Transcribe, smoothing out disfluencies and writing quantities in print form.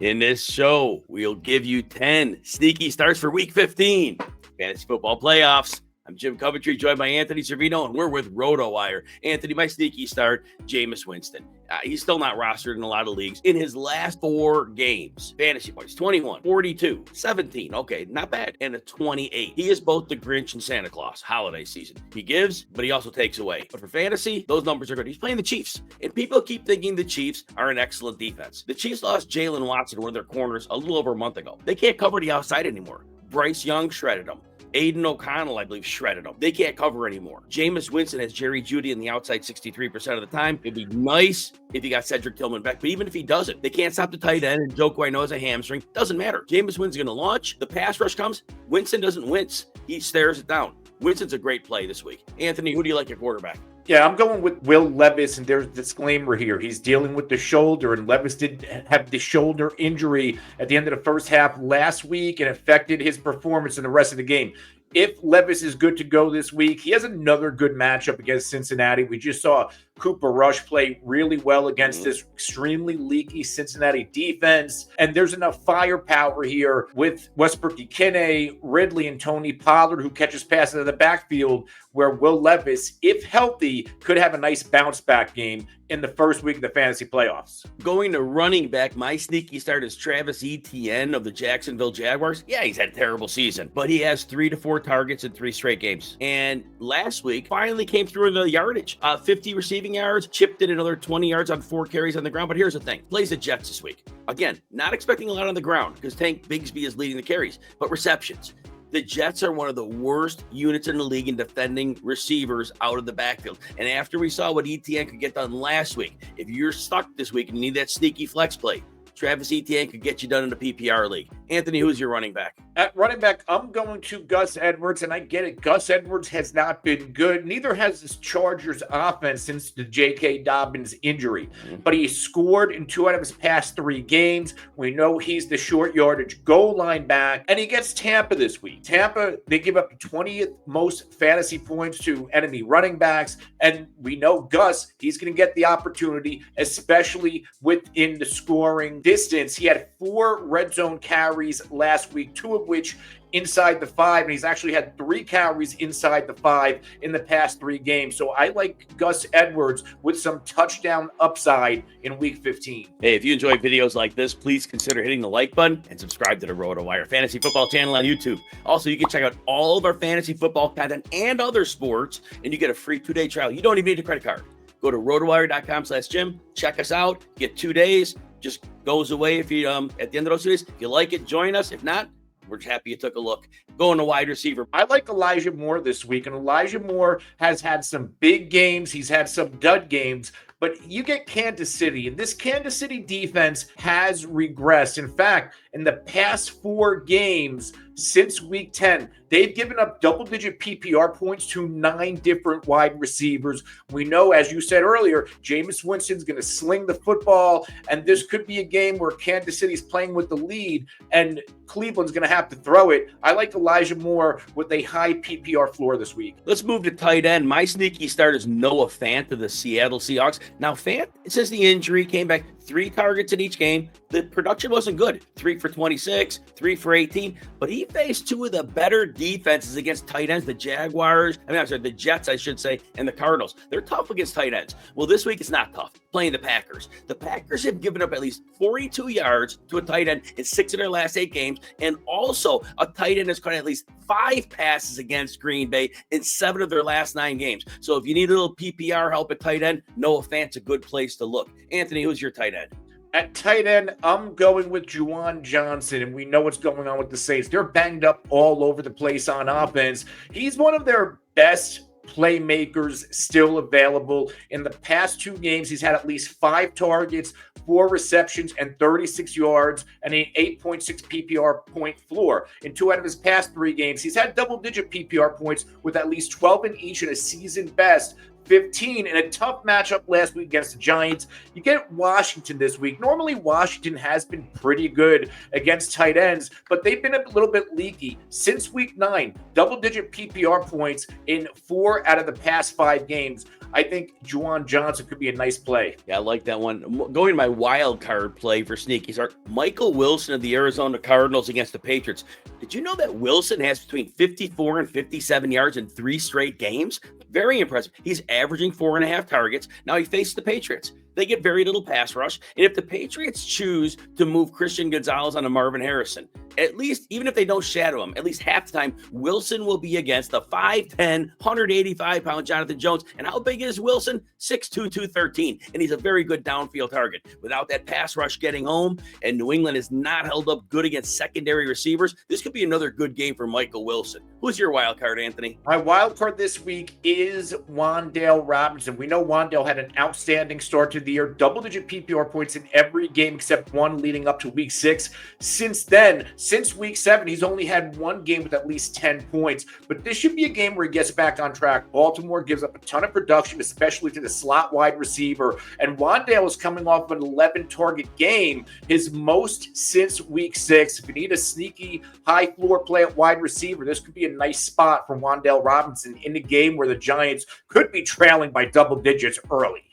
In this show, we'll give you 10 sneaky starts for Week 15, Fantasy Football Playoffs. I'm Jim Coventry, joined by Anthony Cervino, and we're with RotoWire. Anthony, my sneaky start, Jameis Winston. He's still not rostered in a lot of leagues. In his last 4 games, fantasy points, 21, 42, 17, okay, not bad, and a 28. He is both the Grinch and Santa Claus, holiday season. He gives, but he also takes away. But for fantasy, those numbers are good. He's playing the Chiefs, and people keep thinking the Chiefs are an excellent defense. The Chiefs lost Jalen Watson, one of their corners, a little over a month ago. They can't cover the outside anymore. Bryce Young shredded them. Aiden O'Connell, I believe, shredded them. They can't cover anymore. Jameis Winston has Jerry Jeudy in the outside 63% of the time. It'd be nice if he got Cedric Tillman back, but even if he doesn't, they can't stop the tight end, and Joe I know has a hamstring. Doesn't matter. Jameis Winston's going to launch. The pass rush comes. Winston doesn't wince. He stares it down. Winston's a great play this week. Anthony, who do you like your quarterback? Yeah, I'm going with Will Levis, and there's a disclaimer here. He's dealing with the shoulder, and Levis did have the shoulder injury at the end of the first half last week and affected his performance in the rest of the game. If Levis is good to go this week, he has another good matchup against Cincinnati. We just saw Cooper Rush play really well against this extremely leaky Cincinnati defense. And there's enough firepower here with Westbrook-Ikhine, Ridley, and Tony Pollard, who catches passes in the backfield, where Will Levis, if healthy, could have a nice bounce-back game in the first week of the fantasy playoffs. Going to running back, my sneaky start is Travis Etienne of the Jacksonville Jaguars. Yeah, he's had a terrible season, but he has 3 to 4 targets in 3 straight games. And last week, finally came through in the yardage. 50 receiving yards, chipped in another 20 yards on 4 carries on the ground. But here's the thing, plays the Jets this week. Again, not expecting a lot on the ground because Tank Bigsby is leading the carries, but receptions. The Jets are one of the worst units in the league in defending receivers out of the backfield. And after we saw what Etienne could get done last week, if you're stuck this week and you need that sneaky flex play, Travis Etienne could get you done in the PPR league. Anthony, who's your running back? At running back, I'm going to Gus Edwards, and I get it. Gus Edwards has not been good. Neither has this Chargers offense since the J.K. Dobbins injury. But he scored in 2 out of his past 3 games. We know he's the short yardage goal line back, and he gets Tampa this week. Tampa, they give up the 20th most fantasy points to enemy running backs, and we know Gus, he's going to get the opportunity, especially within the scoring distance. He had 4 red zone carries last week, 2 of which inside the 5, and he's actually had 3 carries inside the 5 in the past 3 games. So I like Gus Edwards with some touchdown upside in Week 15. Hey, if you enjoy videos like this, please consider hitting the like button and subscribe to the RotoWire Fantasy Football channel on YouTube. Also, you can check out all of our fantasy football content and other sports, and you get a free 2-day trial. You don't even need a credit card. Go to rotowire.com/Jim, check us out, get 2 days, just goes away if you at the end of those 2 days. If you like it, join us. If not, we're happy you took a look. Going to wide receiver. I like Elijah Moore this week, and Elijah Moore has had some big games. He's had some dud games, but you get Kansas City, and this Kansas City defense has regressed. In fact, in the past 4 games since Week 10, they've given up double-digit PPR points to 9 different wide receivers. We know, as you said earlier, Jameis Winston's going to sling the football, and this could be a game where Kansas City's playing with the lead, and Cleveland's going to have to throw it. I like Elijah Moore with a high PPR floor this week. Let's move to tight end. My sneaky start is Noah Fant of the Seattle Seahawks. Now, Fant, since the injury, came back 3 targets in each game. The production wasn't good. 3 for 26, 3 for 18, but he faced 2 of the better defenses against tight ends, the Jets, I should say, and the Cardinals. They're tough against tight ends. Well, this week it's not tough, playing the Packers. The Packers have given up at least 42 yards to a tight end in 6 of their last 8 games, and also a tight end has caught at least 5 passes against Green Bay in 7 of their last 9 games. So if you need a little PPR help at tight end, Noah Fant's a good place to look. Anthony, who's your tight end? At tight end, I'm going with Juwan Johnson, and we know what's going on with the Saints. They're banged up all over the place on offense. He's one of their best playmakers still available. In the past 2 games, he's had at least 5 targets, 4 receptions, and 36 yards, and an 8.6 PPR point floor. In 2 out of his past 3 games, he's had double-digit PPR points with at least 12 in each and a season best 15 in a tough matchup last week against the Giants. You get Washington this week. Normally, Washington has been pretty good against tight ends, but they've been a little bit leaky since week 9. Double-digit PPR points in 4 out of the past 5 games. I think Juwan Johnson could be a nice play. Yeah, I like that one. Going to my wild card play for sneaky start, Michael Wilson of the Arizona Cardinals against the Patriots. Did you know that Wilson has between 54 and 57 yards in 3 straight games? Very impressive. He's averaging 4.5 targets. Now he faces the Patriots. They get very little pass rush. And if the Patriots choose to move Christian Gonzalez onto Marvin Harrison, at least, even if they don't shadow him, at least half the time, Wilson will be against the 5'10", 185-pound Jonathan Jones. And how big is Wilson? 6'2", 213. And he's a very good downfield target. Without that pass rush getting home, and New England is not held up good against secondary receivers, this could be another good game for Michael Wilson. Who's your wild card, Anthony? My wild card this week is Wan'Dale Robinson. We know Wan'Dale had an outstanding start to the year, double-digit PPR points in every game except one leading up to week 6. Since then, since week 7, he's only had one game with at least 10 points. But this should be a game where he gets back on track. Baltimore gives up a ton of production, especially to the slot wide receiver. And Wan'Dale is coming off an 11-target game, his most since week 6. If you need a sneaky high-floor play at wide receiver, this could be a nice spot for Wan'Dale Robinson in a game where the Giants could be trailing by double digits early.